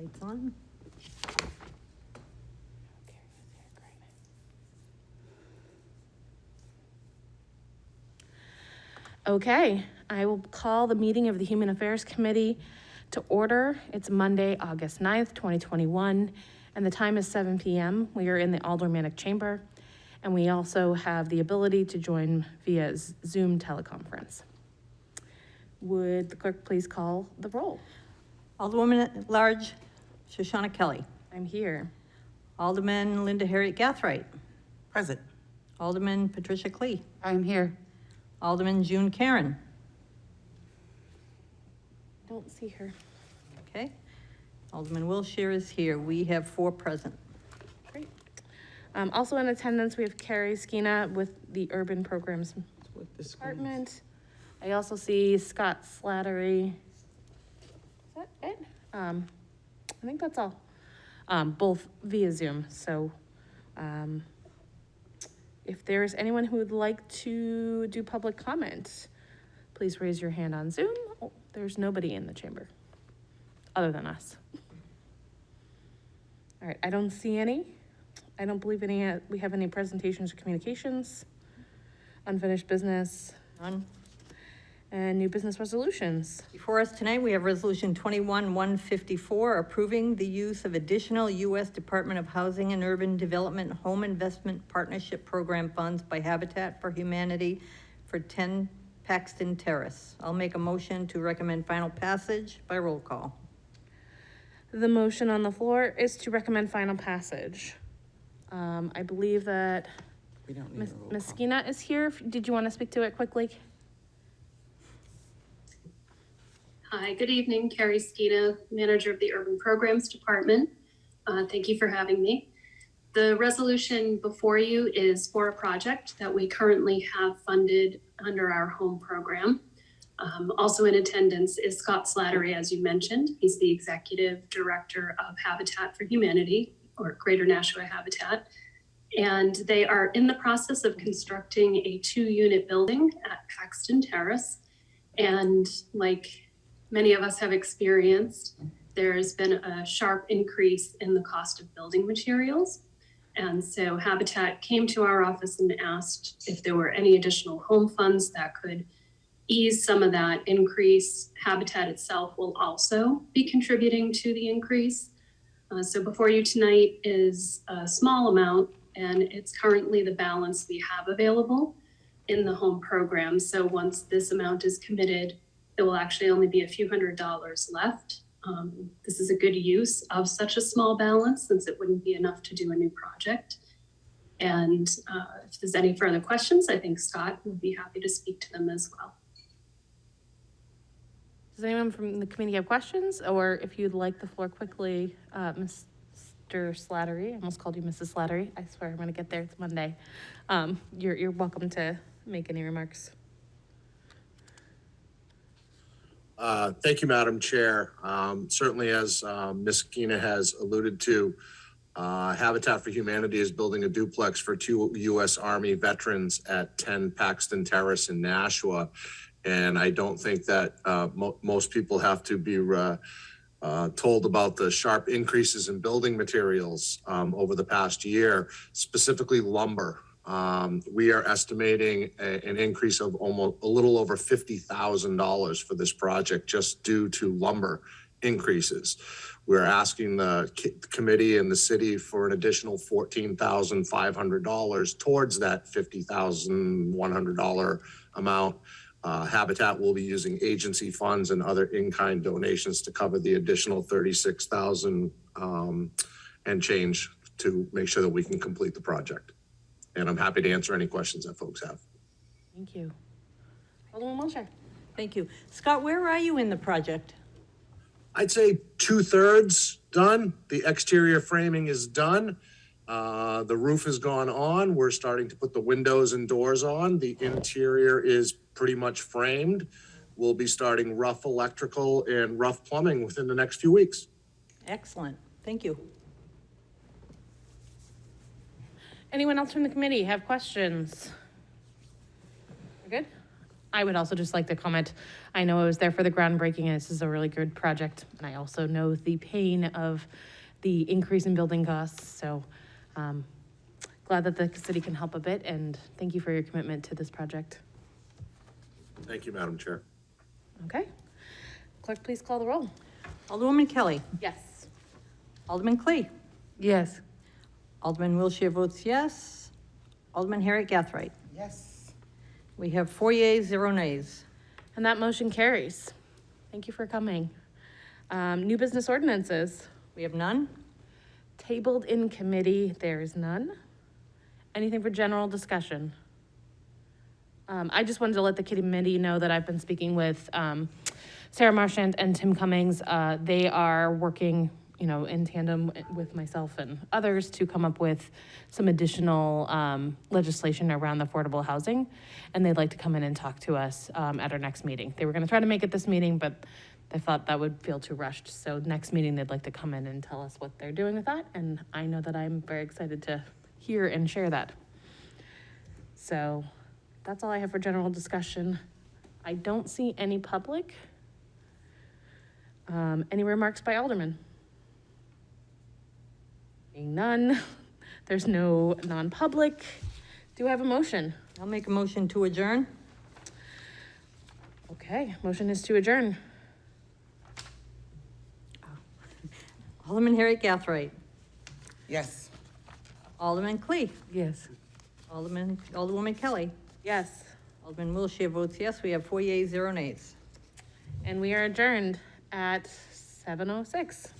Lights on. Okay, I will call the meeting of the Human Affairs Committee to order. It's Monday, August 9th, 2021, and the time is 7 p.m. We are in the Aldermanic Chamber, and we also have the ability to join via Zoom teleconference. Would the clerk please call the roll? Alderwoman at Large Shoshana Kelly. I'm here. Alderman Linda Harriet Gathright. Present. Alderman Patricia Klee. I'm here. Alderman June Karen. Don't see her. Okay. Alderman Wilshire is here. We have 4 present. Great. Also in attendance, we have Carrie Skina with the Urban Programs With the Department. I also see Scott Slattery. Is that it? I think that's all. Both via Zoom. So if there's anyone who would like to do public comment, please raise your hand on Zoom. Oh, there's nobody in the chamber other than us. All right, I don't see any. I don't believe we have any presentations or communications, unfinished business, None. and new business resolutions. Before us tonight, we have Resolution 21-154, approving the use of additional U.S. Department of Housing and Urban Development Home Investment Partnership Program funds by Habitat for Humanity for 10 Paxton Terrace. I'll make a motion to recommend final passage by roll call. The motion on the floor is to recommend final passage. I believe that We don't need Ms. a roll Ms. call. Skina is here. Did you want to speak to it quickly? Hi, good evening. Carrie Skina, Manager of the Urban Programs Department. Thank you for having me. The resolution before you is for a project that we currently have funded under our home program. Also in attendance is Scott Slattery, as you mentioned. He's the Executive Director of Habitat for Humanity, or Greater Nashua Habitat. And they are in the process of constructing a 2-unit building at Paxton Terrace. And like many of us have experienced, there's been a sharp increase in the cost of building materials. And so Habitat came to our office and asked if there were any additional home funds that could ease some of that increase. Habitat itself will also be contributing to the increase. So before you tonight is a small amount, and it's currently the balance we have available in the home program. So once this amount is committed, it will actually only be a few $100s left. This is a good use of such a small balance, since it wouldn't be enough to do a new project. And if there's any further questions, I think Scott would be happy to speak to them as well. Does anyone from the committee have questions? Or if you'd like the floor quickly, Mr. Slattery, I almost called you Mrs. Slattery. I swear I'm gonna get there, it's Monday. You're welcome to make any remarks. Thank you, Madam Chair. Certainly, as Ms. Skina has alluded to, Habitat for Humanity is building a duplex for 2 U.S. Army veterans at 10 Paxton Terrace in Nashua. And I don't think that most people have to be told about the sharp increases in building materials over the past year, specifically lumber. We are estimating an increase of almost a little over $50,000 for this project just due to lumber increases. We're asking the committee and the city for an additional $14,500 towards that $50,100 amount. Habitat will be using agency funds and other in-kind donations to cover the additional $36,000 and change to make sure that we can complete the project. And I'm happy to answer any questions that folks have. Thank you. Alderman Wilshire. Thank you. Scott, where are you in the project? I'd say 2/3 done. The exterior framing is done. The roof has gone on. We're starting to put the windows and doors on. The interior is pretty much framed. We'll be starting rough electrical and rough plumbing within the next few weeks. Excellent. Thank you. Anyone else from the committee have questions? We're good? I would also just like to comment, I know I was there for the groundbreaking, and this is a really good project. And I also know the pain of the increase in building costs, so glad that the city can help a bit, and thank you for your commitment to this project. Thank you, Madam Chair. Okay. Clerk, please call the roll. Alderwoman Kelly. Yes. Alderman Clee. Yes. Alderman Wiltshire votes yes. Alderman Harriet Gathright. Yes. We have 4 yeas, 0 nays. And that motion carries. Thank you for coming. New business ordinances. We have none. Tabled in committee, there is none. Anything for general discussion? I just wanted to let the committee know that I've been speaking with Sarah Marchand and Tim Cummings. They are working, in tandem with myself and others to come up with some additional legislation around affordable housing. And they'd like to come in and talk to us at our next meeting. They were gonna try to make it this meeting, but they thought that would feel too rushed. So next meeting, they'd like to come in and tell us what they're doing with that. And I know that I'm very excited to hear and share that. So that's all I have for general discussion. I don't see any public. Any remarks by Alderman? Being none, there's no non-public. Do I have a motion? I'll make a motion to adjourn. Okay, motion is to adjourn. Alderman Harriet Gathright. Yes. Alderman Clee. Yes. Alderwoman Kelly. Yes, Alderman Wiltshire votes yes. We have 4 yeas, 0 nays. and we are adjourned at 7:06.